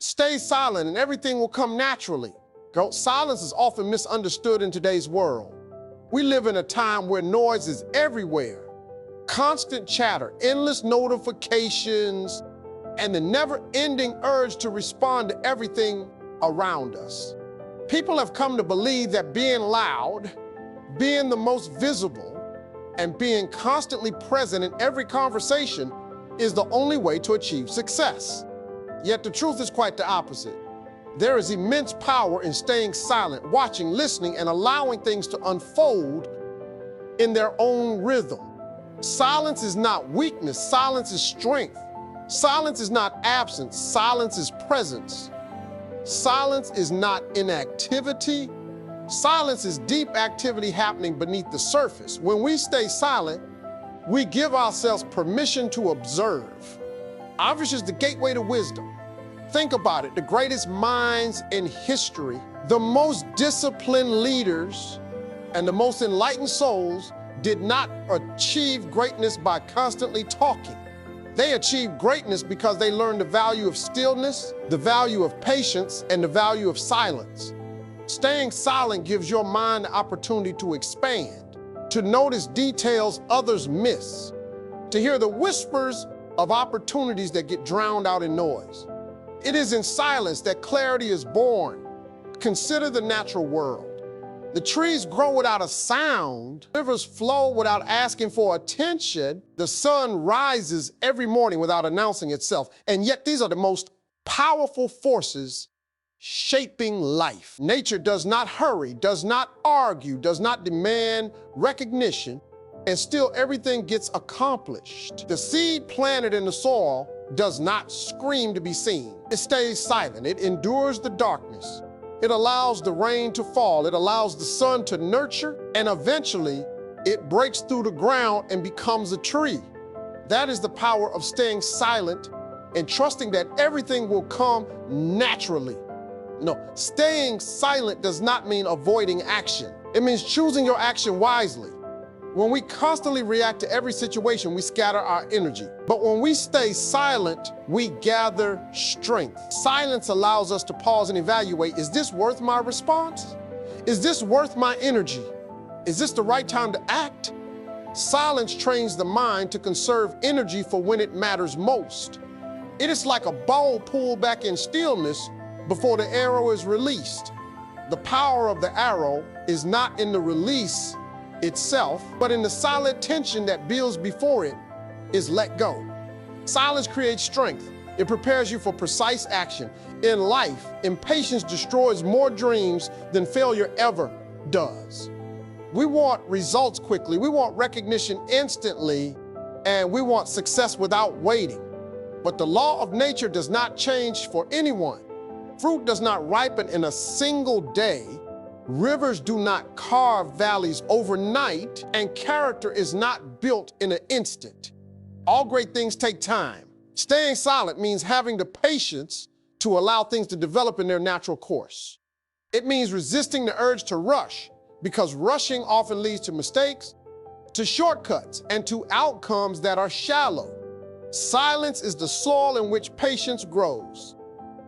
Stay silent and everything will come naturally. Silence is often misunderstood in today's world. We live in a time where noise is everywhere. Constant chatter, endless notifications, and the never-ending urge to respond to everything around us. People have come to believe that being loud, being the most visible, and being constantly present in every conversation is the only way to achieve success. Yet the truth is quite the opposite. There is immense power in staying silent, watching, listening, and allowing things to unfold in their own rhythm. Silence is not weakness, silence is strength. Silence is not absence, silence is presence. Silence is not inactivity. Silence is deep activity happening beneath the surface. When we stay silent, we give ourselves permission to observe. Observation is the gateway to wisdom. Think about it, the greatest minds in history, the most disciplined leaders, and the most enlightened souls did not achieve greatness by constantly talking. They achieved greatness because they learned the value of stillness, the value of patience, and the value of silence. Staying silent gives your mind the opportunity to expand, to notice details others miss, to hear the whispers of opportunities that get drowned out in noise. It is in silence that clarity is born. Consider the natural world. The trees grow without a sound, rivers flow without asking for attention, the sun rises every morning without announcing itself, and yet these are the most powerful forces shaping life. Nature does not hurry, does not argue, does not demand recognition, and still everything gets accomplished. The seed planted in the soil does not scream to be seen. It stays silent, it endures the darkness. It allows the rain to fall, it allows the sun to nurture, and eventually it breaks through the ground and becomes a tree. That is the power of staying silent and trusting that everything will come naturally. No, staying silent does not mean avoiding action. It means choosing your action wisely. When we constantly react to every situation, we scatter our energy. But when we stay silent, we gather strength. Silence allows us to pause and evaluate, is this worth my response? Is this worth my energy? Is this the right time to act? Silence trains the mind to conserve energy for when it matters most. It is like a bow pulled back in stillness before the arrow is released. The power of the arrow is not in the release itself, but in the silent tension that builds before it is let go. Silence creates strength. It prepares you for precise action. In life, impatience destroys more dreams than failure ever does. We want results quickly, we want recognition instantly, and we want success without waiting. But the law of nature does not change for anyone. Fruit does not ripen in a single day. Rivers do not carve valleys overnight, and character is not built in an instant. All great things take time. Staying silent means having the patience to allow things to develop in their natural course. It means resisting the urge to rush, because rushing often leads to mistakes, to shortcuts, and to outcomes that are shallow. Silence is the soil in which patience grows.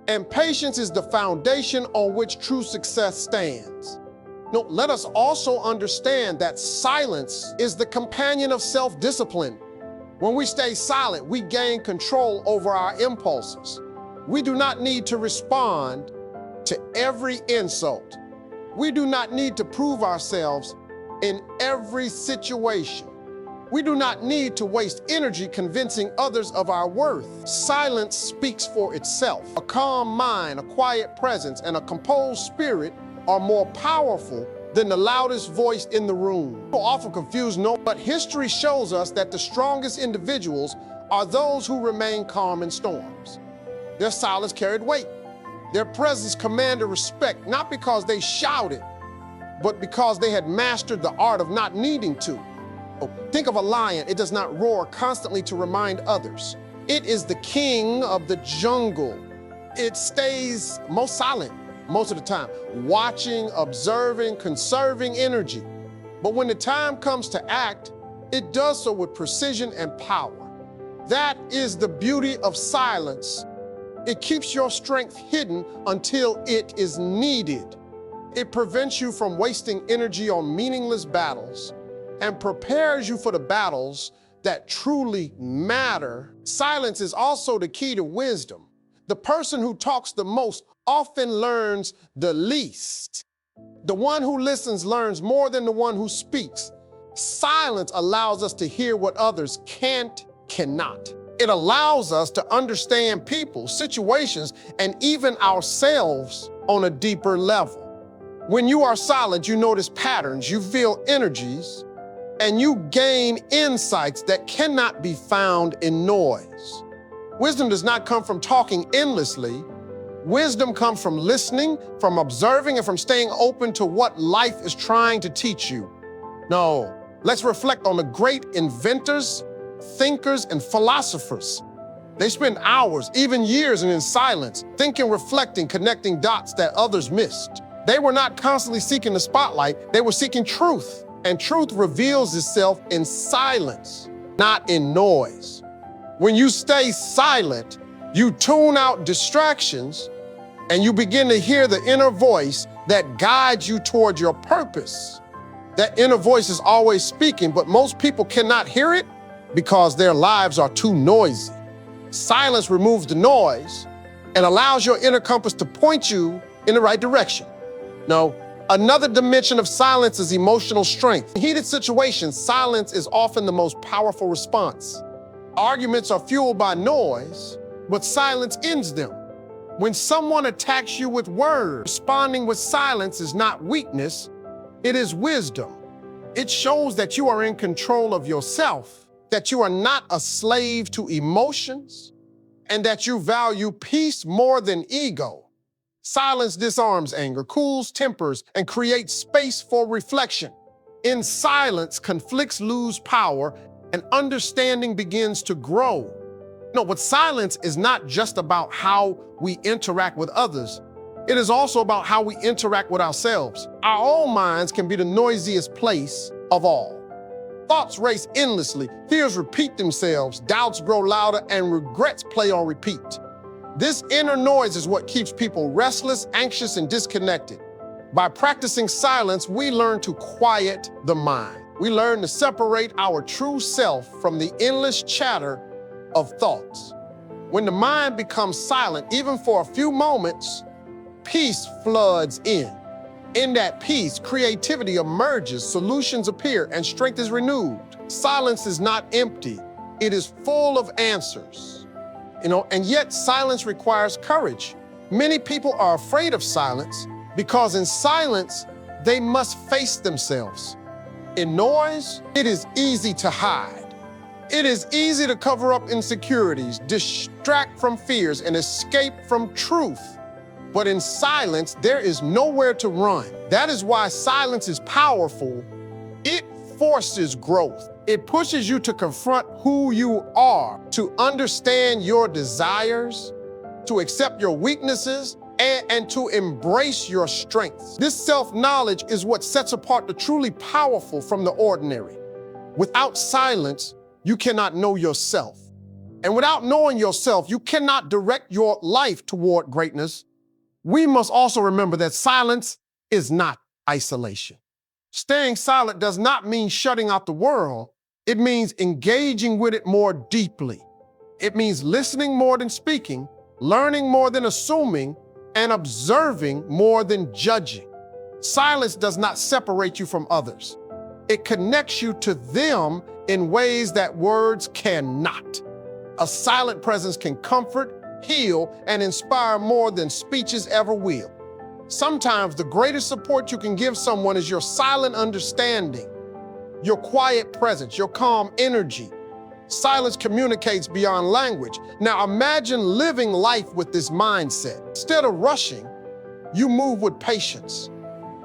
And patience is the foundation on which true success stands. No, let us also understand that silence is the companion of self-discipline. When we stay silent, we gain control over our impulses. We do not need to respond to every insult. We do not need to prove ourselves in every situation. We do not need to waste energy convincing others of our worth. Silence speaks for itself. A calm mind, a quiet presence, and a composed spirit are more powerful than the loudest voice in the room. People often confuse but history shows us that the strongest individuals are those who remain calm in storms. Their silence carried weight. Their presence commanded respect, not because they shouted, but because they had mastered the art of not needing to. Think of a lion. It does not roar constantly to remind others. It is the king of the jungle. It stays most silent most of the time, watching, observing, conserving energy. But when the time comes to act, it does so with precision and power. That is the beauty of silence It keeps your strength hidden until it is needed. It prevents you from wasting energy on meaningless battles and prepares you for the battles that truly matter. Silence is also the key to wisdom. The person who talks the most often learns the least. The one who listens learns more than the one who speaks. Silence allows us to hear what others cannot. It allows us to understand people, situations, and even ourselves on a deeper level. When you are silent, you notice patterns, you feel energies, and you gain insights that cannot be found in noise. Wisdom does not come from talking endlessly. Wisdom comes from listening, from observing, and from staying open to what life is trying to teach you. No, let's reflect on the great inventors, thinkers, and philosophers. They spend hours, even years, in silence, thinking, reflecting, connecting dots that others missed. They were not constantly seeking the spotlight, they were seeking truth. And truth reveals itself in silence, not in noise. When you stay silent, you tune out distractions and you begin to hear the inner voice that guides you toward your purpose. That inner voice is always speaking, but most people cannot hear it because their lives are too noisy. Silence removes the noise and allows your inner compass to point you in the right direction. No, another dimension of silence is emotional strength. In heated situations, silence is often the most powerful response. Arguments are fueled by noise, but silence ends them. When someone attacks you with words, responding with silence is not weakness, it is wisdom. It shows that you are in control of yourself, that you are not a slave to emotions, and that you value peace more than ego. Silence disarms anger, cools tempers, and creates space for reflection. In silence, conflicts lose power and understanding begins to grow. No, but silence is not just about how we interact with others. It is also about how we interact with ourselves. Our own minds can be the noisiest place of all. Thoughts race endlessly, fears repeat themselves, doubts grow louder, and regrets play on repeat. This inner noise is what keeps people restless, anxious, and disconnected. By practicing silence, we learn to quiet the mind. We learn to separate our true self from the endless chatter of thoughts. When the mind becomes silent, even for a few moments, peace floods in. In that peace, creativity emerges, solutions appear, and strength is renewed. Silence is not empty. It is full of answers. And yet silence requires courage. Many people are afraid of silence because in silence, they must face themselves. In noise, it is easy to hide. It is easy to cover up insecurities, distract from fears, and escape from truth. But in silence, there is nowhere to run. That is why silence is powerful. It forces growth. It pushes you to confront who you are, to understand your desires, to accept your weaknesses, and to embrace your strengths. This self-knowledge is what sets apart the truly powerful from the ordinary. Without silence, you cannot know yourself. And without knowing yourself, you cannot direct your life toward greatness. We must also remember that silence is not isolation. Staying silent does not mean shutting out the world. It means engaging with it more deeply. It means listening more than speaking, learning more than assuming, and observing more than judging. Silence does not separate you from others. It connects you to them in ways that words cannot. A silent presence can comfort, heal, and inspire more than speeches ever will. Sometimes the greatest support you can give someone is your silent understanding, your quiet presence, your calm energy. Silence communicates beyond language. Now imagine living life with this mindset. Instead of rushing, you move with patience.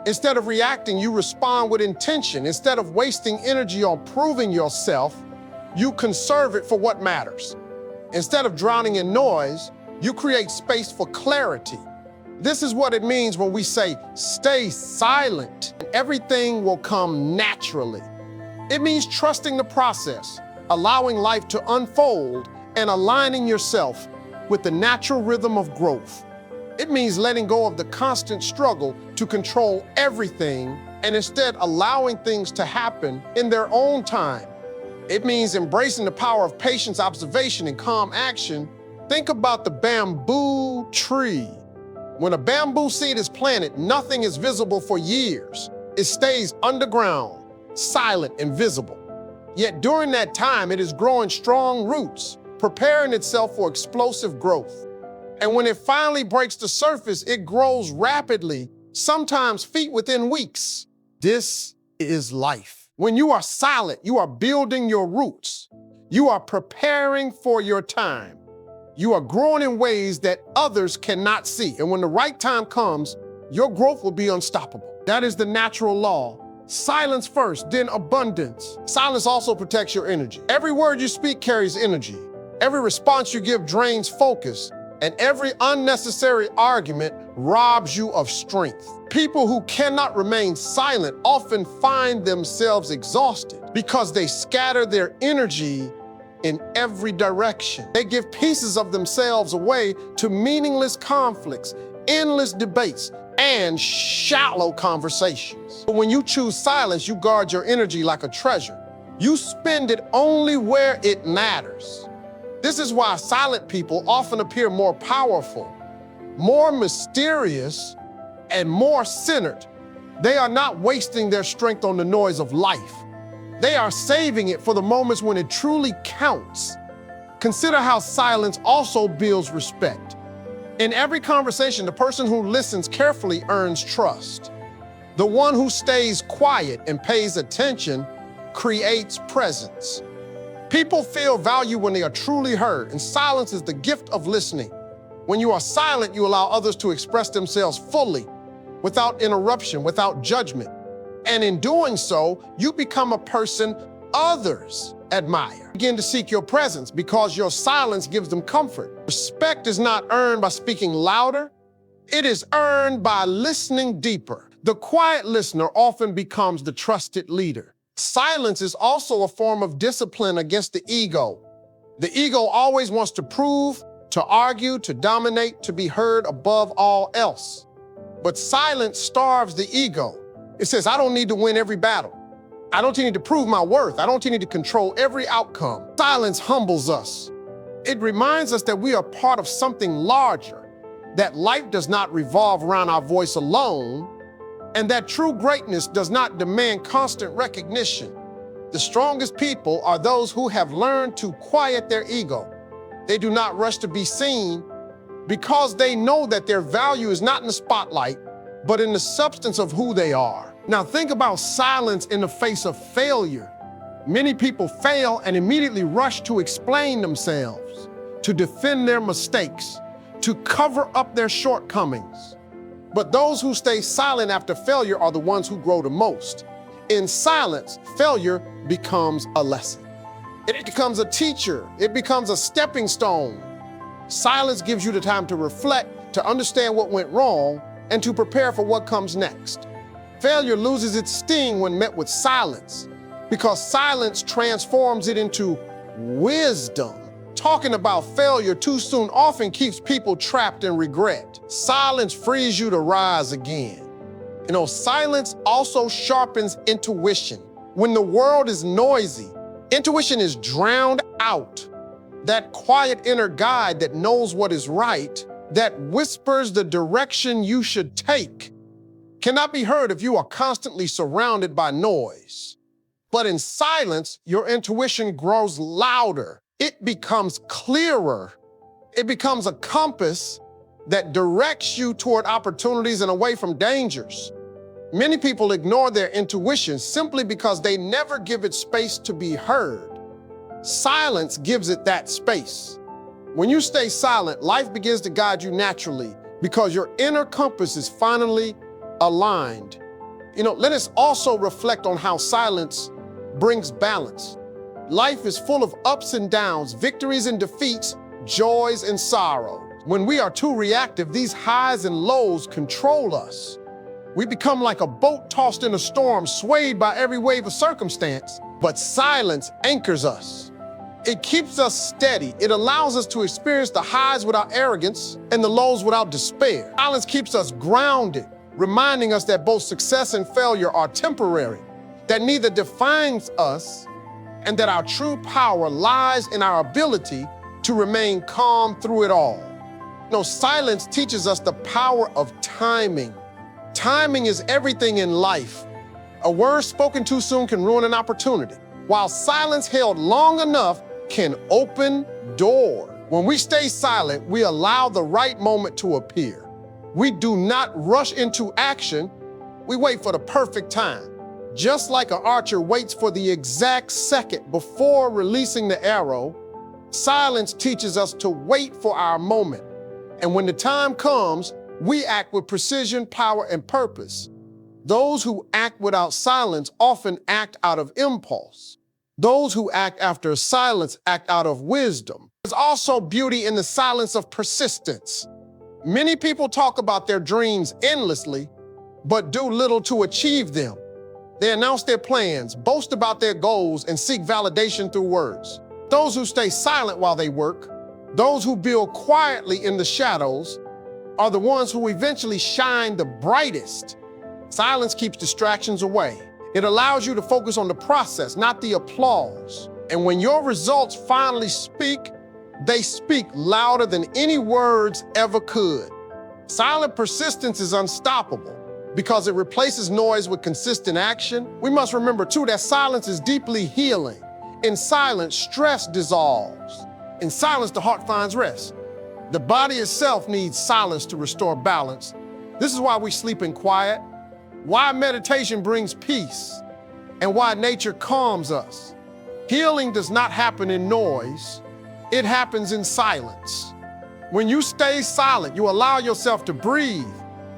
Instead of reacting, you respond with intention. Instead of wasting energy on proving yourself, you conserve it for what matters. Instead of drowning in noise, you create space for clarity. This is what it means when we say, stay silent, and everything will come naturally. It means trusting the process, allowing life to unfold, and aligning yourself with the natural rhythm of growth. It means letting go of the constant struggle to control everything and instead allowing things to happen in their own time. It means embracing the power of patience, observation, and calm action. Think about the bamboo tree. When a bamboo seed is planted, nothing is visible for years. It stays underground, silent and visible. Yet during that time, it is growing strong roots, preparing itself for explosive growth. And when it finally breaks the surface, it grows rapidly, sometimes feet within weeks. This is life. When you are silent, you are building your roots. You are preparing for your time. You are growing in ways that others cannot see. And when the right time comes, your growth will be unstoppable. That is the natural law. Silence first, then abundance. Silence also protects your energy. Every word you speak carries energy. Every response you give drains focus, and every unnecessary argument robs you of strength. People who cannot remain silent often find themselves exhausted because they scatter their energy in every direction. They give pieces of themselves away to meaningless conflicts, endless debates, and shallow conversations. But when you choose silence, you guard your energy like a treasure. You spend it only where it matters. This is why silent people often appear more powerful, more mysterious, and more centered. They are not wasting their strength on the noise of life. They are saving it for the moments when it truly counts. Consider how silence also builds respect. In every conversation, the person who listens carefully earns trust. The one who stays quiet and pays attention creates presence. People feel value when they are truly heard, and silence is the gift of listening. When you are silent, you allow others to express themselves fully, without interruption, without judgment. And in doing so, you become a person others admire. Begin to seek your presence because your silence gives them comfort. Respect is not earned by speaking louder. It is earned by listening deeper. The quiet listener often becomes the trusted leader. Silence is also a form of discipline against the ego. The ego always wants to prove, to argue, to dominate, to be heard above all else. But silence starves the ego. It says, I don't need to win every battle. I don't need to prove my worth. I don't need to control every outcome. Silence humbles us. It reminds us that we are part of something larger, that life does not revolve around our voice alone, and that true greatness does not demand constant recognition. The strongest people are those who have learned to quiet their ego. They do not rush to be seen because they know that their value is not in the spotlight, but in the substance of who they are. Now think about silence in the face of failure. Many people fail and immediately rush to explain themselves, to defend their mistakes, to cover up their shortcomings. But those who stay silent after failure are the ones who grow the most. In silence, failure becomes a lesson. It becomes a teacher. It becomes a stepping stone. Silence gives you the time to reflect, to understand what went wrong, and to prepare for what comes next. Failure loses its sting when met with silence, because silence transforms it into wisdom. Talking about failure too soon often keeps people trapped in regret. Silence frees you to rise again. Silence also sharpens intuition. When the world is noisy, intuition is drowned out. That quiet inner guide that knows what is right, that whispers the direction you should take, cannot be heard if you are constantly surrounded by noise. But in silence, your intuition grows louder. It becomes clearer. It becomes a compass that directs you toward opportunities and away from dangers. Many people ignore their intuition simply because they never give it space to be heard. Silence gives it that space. When you stay silent, life begins to guide you naturally because your inner compass is finally aligned. Let us also reflect on how silence brings balance. Life is full of ups and downs, victories and defeats, joys and sorrows. When we are too reactive, these highs and lows control us. We become like a boat tossed in a storm, swayed by every wave of circumstance, but silence anchors us. It keeps us steady. It allows us to experience the highs without arrogance and the lows without despair. Silence keeps us grounded, reminding us that both success and failure are temporary, that neither defines us, and that our true power lies in our ability to remain calm through it all. Silence teaches us the power of timing. Timing is everything in life. A word spoken too soon can ruin an opportunity, while silence held long enough can open doors. When we stay silent, we allow the right moment to appear. We do not rush into action. We wait for the perfect time. Just like an archer waits for the exact second before releasing the arrow, silence teaches us to wait for our moment. And when the time comes, we act with precision, power, and purpose. Those who act without silence often act out of impulse. Those who act after silence act out of wisdom. There's also beauty in the silence of persistence. Many people talk about their dreams endlessly, but do little to achieve them. They announce their plans, boast about their goals, and seek validation through words. Those who stay silent while they work, those who build quietly in the shadows, are the ones who eventually shine the brightest. Silence keeps distractions away. It allows you to focus on the process, not the applause. And when your results finally speak, they speak louder than any words ever could. Silent persistence is unstoppable because it replaces noise with consistent action. We must remember, too, that silence is deeply healing. In silence, stress dissolves. In silence, the heart finds rest. The body itself needs silence to restore balance. This is why we sleep in quiet, why meditation brings peace, and why nature calms us. Healing does not happen in noise. It happens in silence. When you stay silent, you allow yourself to breathe,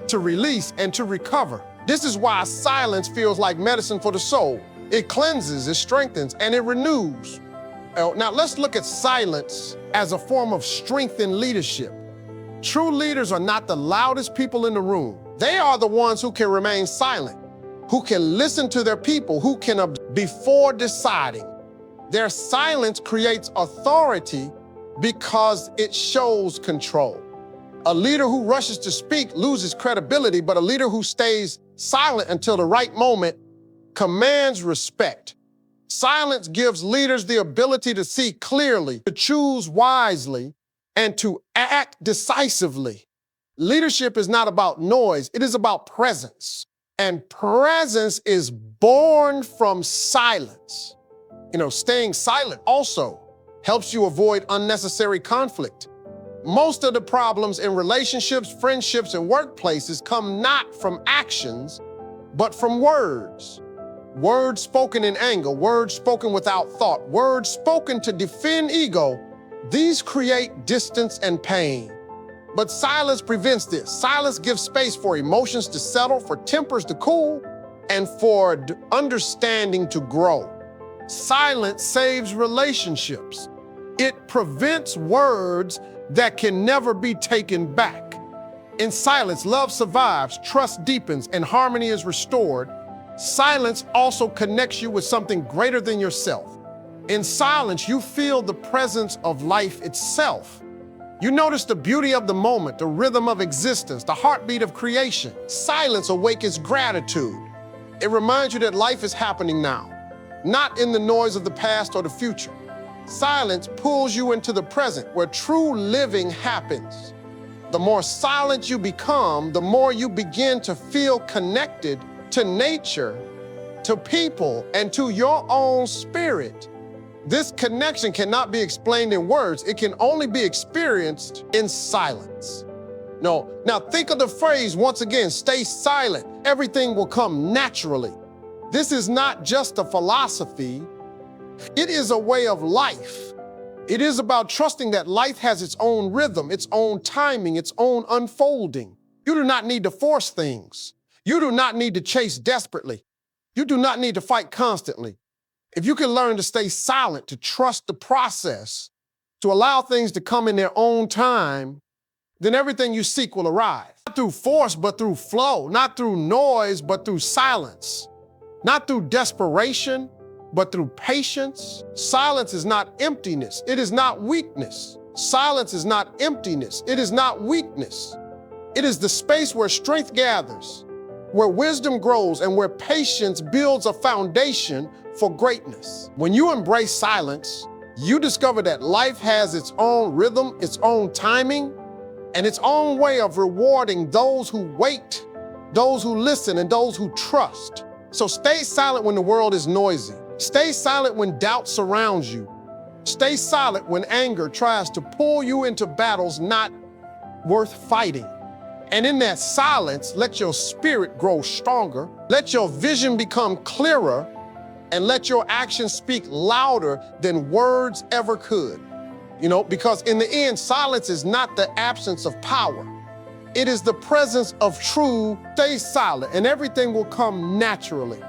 to release, and to recover. This is why silence feels like medicine for the soul. It cleanses, it strengthens, and it renews. Now let's look at silence as a form of strength in leadership. True leaders are not the loudest people in the room. They are the ones who can remain silent, who can listen to their people, who can before deciding. Their silence creates authority because it shows control. A leader who rushes to speak loses credibility, but a leader who stays silent until the right moment commands respect. Silence gives leaders the ability to see clearly, to choose wisely, and to act decisively. Leadership is not about noise, it is about presence. And presence is born from silence. Staying silent also helps you avoid unnecessary conflict. Most of the problems in relationships, friendships, and workplaces come not from actions, but from words. Words spoken in anger, words spoken without thought, words spoken to defend ego, these create distance and pain. But silence prevents this. Silence gives space for emotions to settle, for tempers to cool, and for understanding to grow. Silence saves relationships. It prevents words that can never be taken back. In silence, love survives, trust deepens, and harmony is restored. Silence also connects you with something greater than yourself. In silence, you feel the presence of life itself. You notice the beauty of the moment, the rhythm of existence, the heartbeat of creation. Silence awakens gratitude. It reminds you that life is happening now, not in the noise of the past or the future. Silence pulls you into the present, where true living happens. The more silent you become, the more you begin to feel connected to nature, to people, and to your own spirit. This connection cannot be explained in words. It can only be experienced in silence. Now think of the phrase once again, stay silent. Everything will come naturally. This is not just a philosophy. It is a way of life. It is about trusting that life has its own rhythm, its own timing, its own unfolding. You do not need to force things. You do not need to chase desperately. You do not need to fight constantly. If you can learn to stay silent, to trust the process, to allow things to come in their own time, then everything you seek will arrive. Not through force, but through flow. Not through noise, but through silence. Not through desperation, but through patience. Silence is not emptiness. It is not weakness. Silence is not emptiness. It is not weakness. It is the space where strength gathers, where wisdom grows, and where patience builds a foundation for greatness. When you embrace silence, you discover that life has its own rhythm, its own timing, and its own way of rewarding those who wait, those who listen, and those who trust. So stay silent when the world is noisy. Stay silent when doubt surrounds you. Stay silent when anger tries to pull you into battles not worth fighting. And in that silence, let your spirit grow stronger, let your vision become clearer, and let your actions speak louder than words ever could. Because in the end, silence is not the absence of power. It is the presence of true. Stay silent and everything will come naturally.